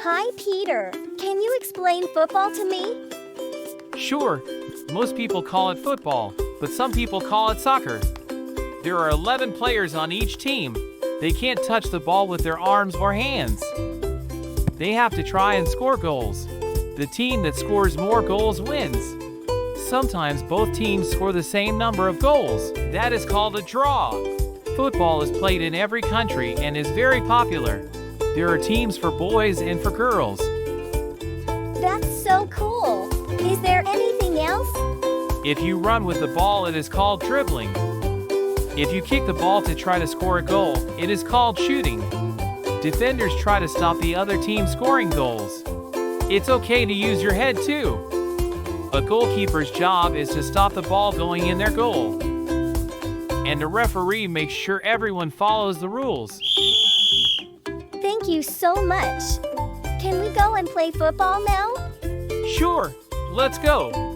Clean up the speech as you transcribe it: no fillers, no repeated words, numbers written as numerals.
Hi, Peter. Can you explain football to me? Sure, most people call it football, but some people call it soccer. There are 11 players on each team. They can't touch the ball with their arms or hands. They have to try and score goals. The team that scores more goals wins. Sometimes both teams score the same number of goals. That is called a draw. Football is played in every country and is very popular. There are teams for boys and for girls. That's so cool. Is there anything else? If you run with the ball, it is called dribbling. If you kick the ball to try to score a goal, it is called shooting. Defenders try to stop the other team scoring goals. It's okay to use your head too. A goalkeeper's job is to stop the ball going in their goal. And a referee makes sure everyone follows the rules. Thank you so much. Can we go and play football now? Sure, let's go.